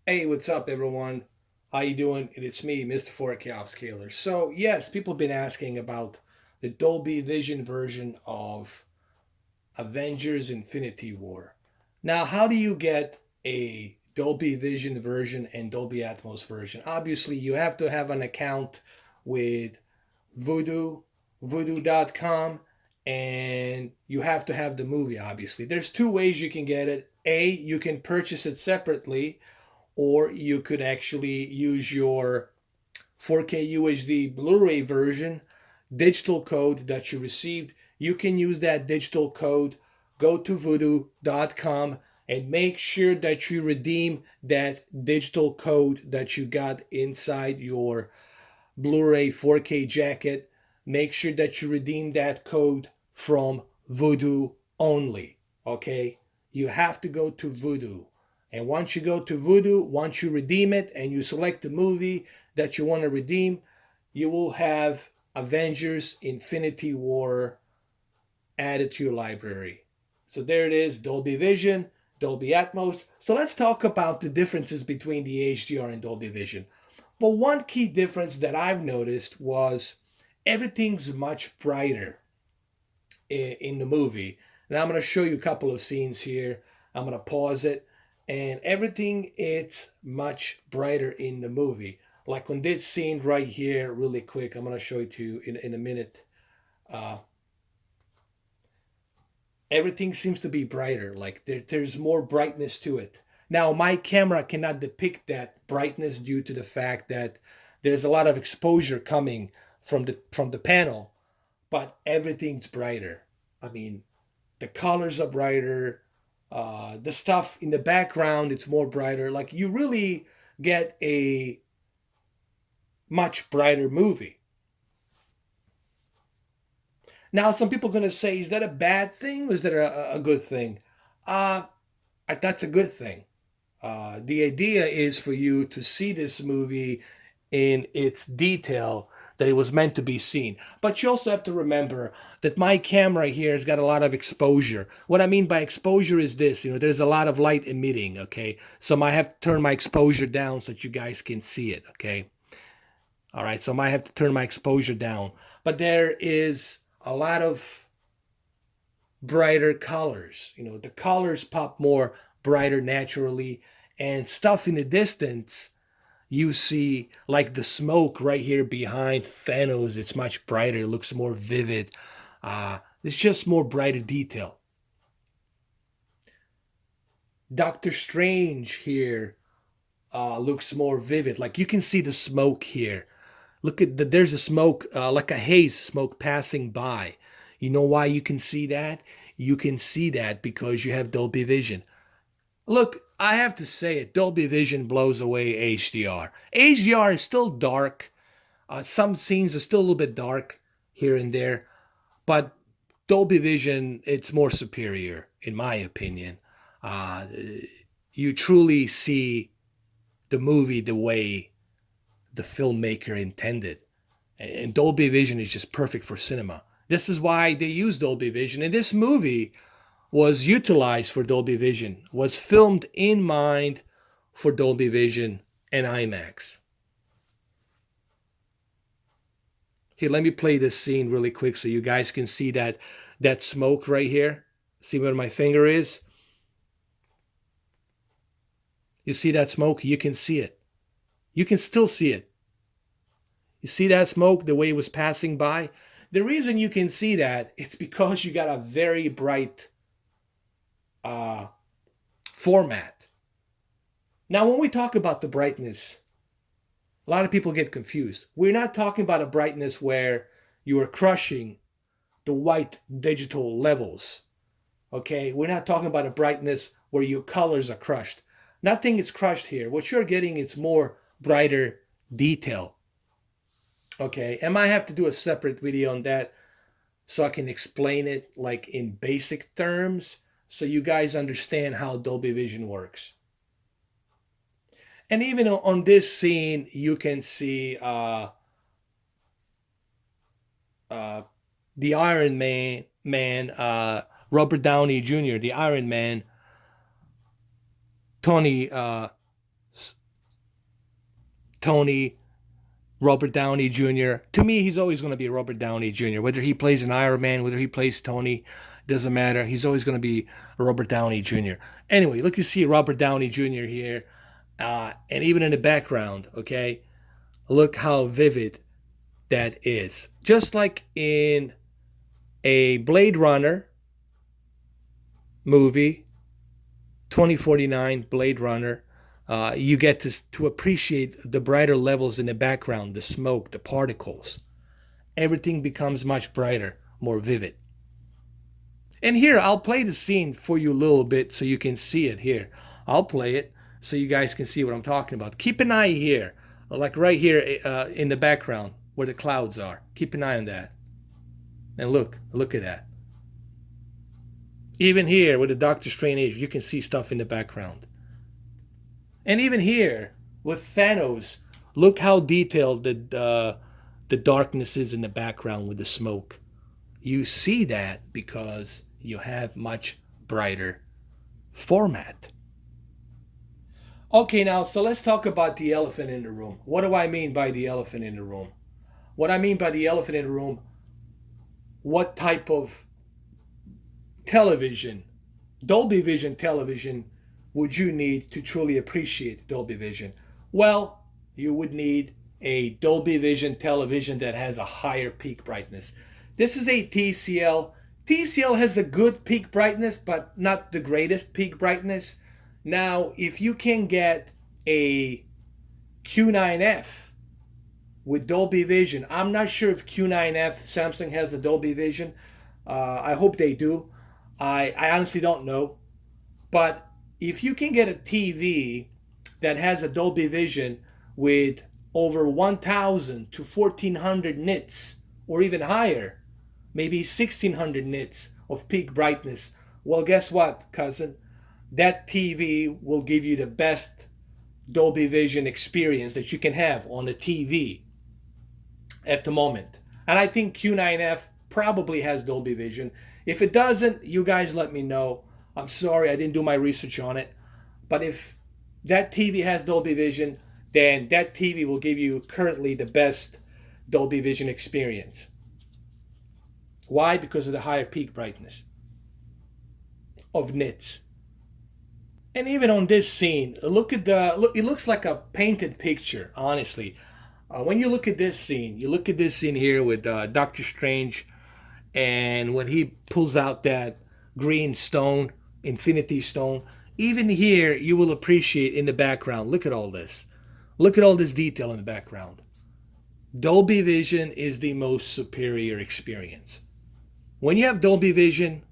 Hey, what's up, everyone? How you doing? It's me, Mr. 4K Upscaler. So, yes, people have been asking about the Dolby Vision version of Avengers Infinity War. Now, how do you get a Dolby Vision version and Dolby Atmos version? Obviously, you have to have an account with Voodoo, voodoo.com, and you have to have the movie, obviously. There's two ways you can get it. A, you can purchase it separately, or you could actually use your 4K UHD Blu-ray version digital code that you received. You can use that digital code. Go to voodoo.com and make sure that you redeem that digital code that you got inside your Blu-ray 4K jacket. Make sure that you redeem that code from Voodoo only. Okay? You have to go to Voodoo. And once you go to Voodoo, once you redeem it and you select the movie that you want to redeem, you will have Avengers Infinity War added to your library. So there it is, Dolby Vision, Dolby Atmos. So let's talk about the differences between the HDR and Dolby Vision. But one key difference that I've noticed was everything's much brighter in the movie. And I'm going to show you a couple of scenes here. I'm going to pause it. And everything is much brighter in the movie. Like on this scene right here, really quick, I'm going to show it to you in a minute. Everything seems to be brighter. Like there's more brightness to it. Now, my camera cannot depict that brightness due to the fact that there's a lot of exposure coming from the panel, but everything's brighter. I mean, the colors are brighter. The stuff in the background, it's more brighter. Like you really get a much brighter movie. Now, some people are going to say, is that a bad thing or is that a good thing? That's a good thing. The idea is for you to see this movie in its detail that it was meant to be seen. But you also have to remember that my camera here has got a lot of exposure. What I mean by exposure is this, there's a lot of light emitting, okay? So I might have to turn my exposure down so that you guys can see it, okay? All right, so I might have to turn my exposure down. But there is a lot of brighter colors. The colors pop more brighter naturally, and stuff in the distance you see, like the smoke right here behind Thanos, it's much brighter, it looks more vivid. It's just more brighter detail. Doctor Strange here looks more vivid. Like you can see the smoke here. Look at there's a smoke, like a haze smoke passing by. You know why you can see that? You can see that because you have Dolby Vision. Look, I have to say it, Dolby Vision blows away HDR. HDR is still dark. Some scenes are still a little bit dark here and there, but Dolby Vision, it's more superior, in my opinion. Uh, you truly see the movie the way the filmmaker intended. And Dolby Vision is just perfect for cinema. This is why they use Dolby Vision. And this movie was utilized for Dolby Vision, was filmed in mind for Dolby Vision and IMAX. Here, let me play this scene really quick so you guys can see that smoke right here. See where my finger is? You see that smoke? You can see it. You can still see it. You see that smoke, the way it was passing by? The reason you can see that, it's because you got a very bright format. Now, when we talk about the brightness, a lot of people get confused. We're not talking about a brightness where you are crushing the white digital levels. Okay? We're not talking about a brightness where your colors are crushed. Nothing is crushed here. What you're getting is more brighter detail. Okay? I might have to do a separate video on that so I can explain it like in basic terms so you guys understand how Dolby Vision works. And even on this scene, you can see the Iron Man, Robert Downey Jr., the Iron Man, Tony Tony, Robert Downey Jr. To me, he's always going to be Robert Downey Jr. Whether he plays an Iron Man, whether he plays Tony, doesn't matter. He's always going to be Robert Downey Jr. Anyway, look, you see Robert Downey Jr. here. And even in the background, okay? Look how vivid that is. Just like in a Blade Runner movie, 2049 Blade Runner, you get to appreciate the brighter levels in the background, the smoke, the particles. Everything becomes much brighter, more vivid. And here, I'll play the scene for you a little bit so you can see it here. I'll play it so you guys can see what I'm talking about. Keep an eye here, like right here in the background where the clouds are. Keep an eye on that. And look at that. Even here with the Doctor Strange, you can see stuff in the background. And even here with Thanos, look how detailed the darkness is in the background with the smoke. You see that because you have much brighter format. Okay, now, so let's talk about the elephant in the room. What do I mean by the elephant in the room? What I mean by the elephant in the room, what type of television, Dolby Vision television, would you need to truly appreciate Dolby Vision? Well, you would need a Dolby Vision television that has a higher peak brightness. This is a TCL. TCL has a good peak brightness, but not the greatest peak brightness. Now, if you can get a Q9F with Dolby Vision, I'm not sure if Q9F, Samsung has the Dolby Vision. I hope they do. I honestly don't know. But if you can get a TV that has a Dolby Vision with over 1,000 to 1,400 nits, or even higher, maybe 1,600 nits of peak brightness, well, guess what, cousin? That TV will give you the best Dolby Vision experience that you can have on the TV at the moment. And I think Q9F probably has Dolby Vision. If it doesn't, you guys let me know. I'm sorry, I didn't do my research on it. But if that TV has Dolby Vision, then that TV will give you currently the best Dolby Vision experience. Why? Because of the higher peak brightness of nits. And even on this scene, look, it looks like a painted picture, honestly. When you look at this scene, here with Doctor Strange, and when he pulls out that green stone, Infinity Stone, even here you will appreciate in the background. Look at all this. Look at all this detail in the background. Dolby Vision is the most superior experience. When you have Dolby Vision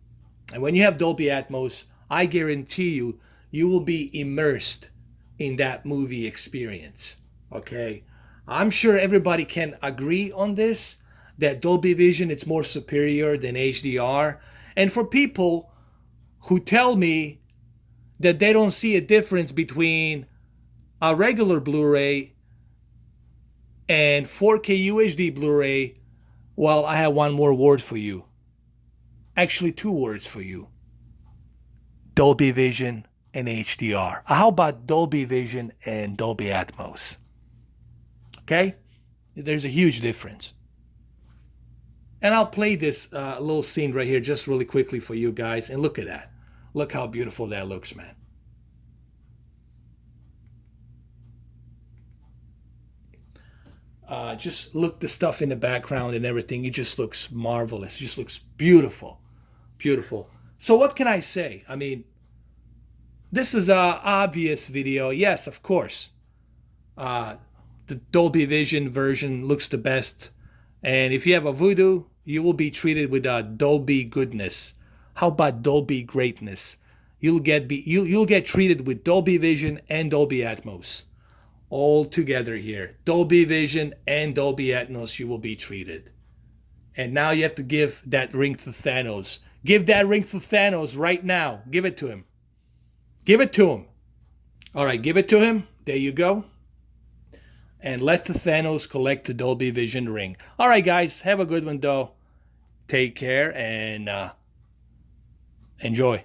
and when you have Dolby Atmos, I guarantee you, you will be immersed in that movie experience. Okay? I'm sure everybody can agree on this, that Dolby Vision is more superior than HDR. And for people who tell me that they don't see a difference between a regular Blu-ray and 4K UHD Blu-ray, well, I have one more word for you. Actually, two words for you. Dolby Vision and HDR. How about Dolby Vision and Dolby Atmos? Okay? There's a huge difference. And I'll play this little scene right here just really quickly for you guys. And look at that. Look how beautiful that looks, man. Just look the stuff in the background and everything. It just looks marvelous. It just looks beautiful. Beautiful. So what can I say? I mean, this is an obvious video. Yes, of course. The Dolby Vision version looks the best. And if you have a Voodoo, you will be treated with a Dolby goodness. How about Dolby greatness? You'll get treated with Dolby Vision and Dolby Atmos. All together here. Dolby Vision and Dolby Atmos, you will be treated. And now you have to give that ring to Thanos. Give that ring to Thanos right now. Give it to him. Give it to him. All right, give it to him. There you go. And let the Thanos collect the Dolby Vision ring. All right, guys. Have a good one, though. Take care and enjoy.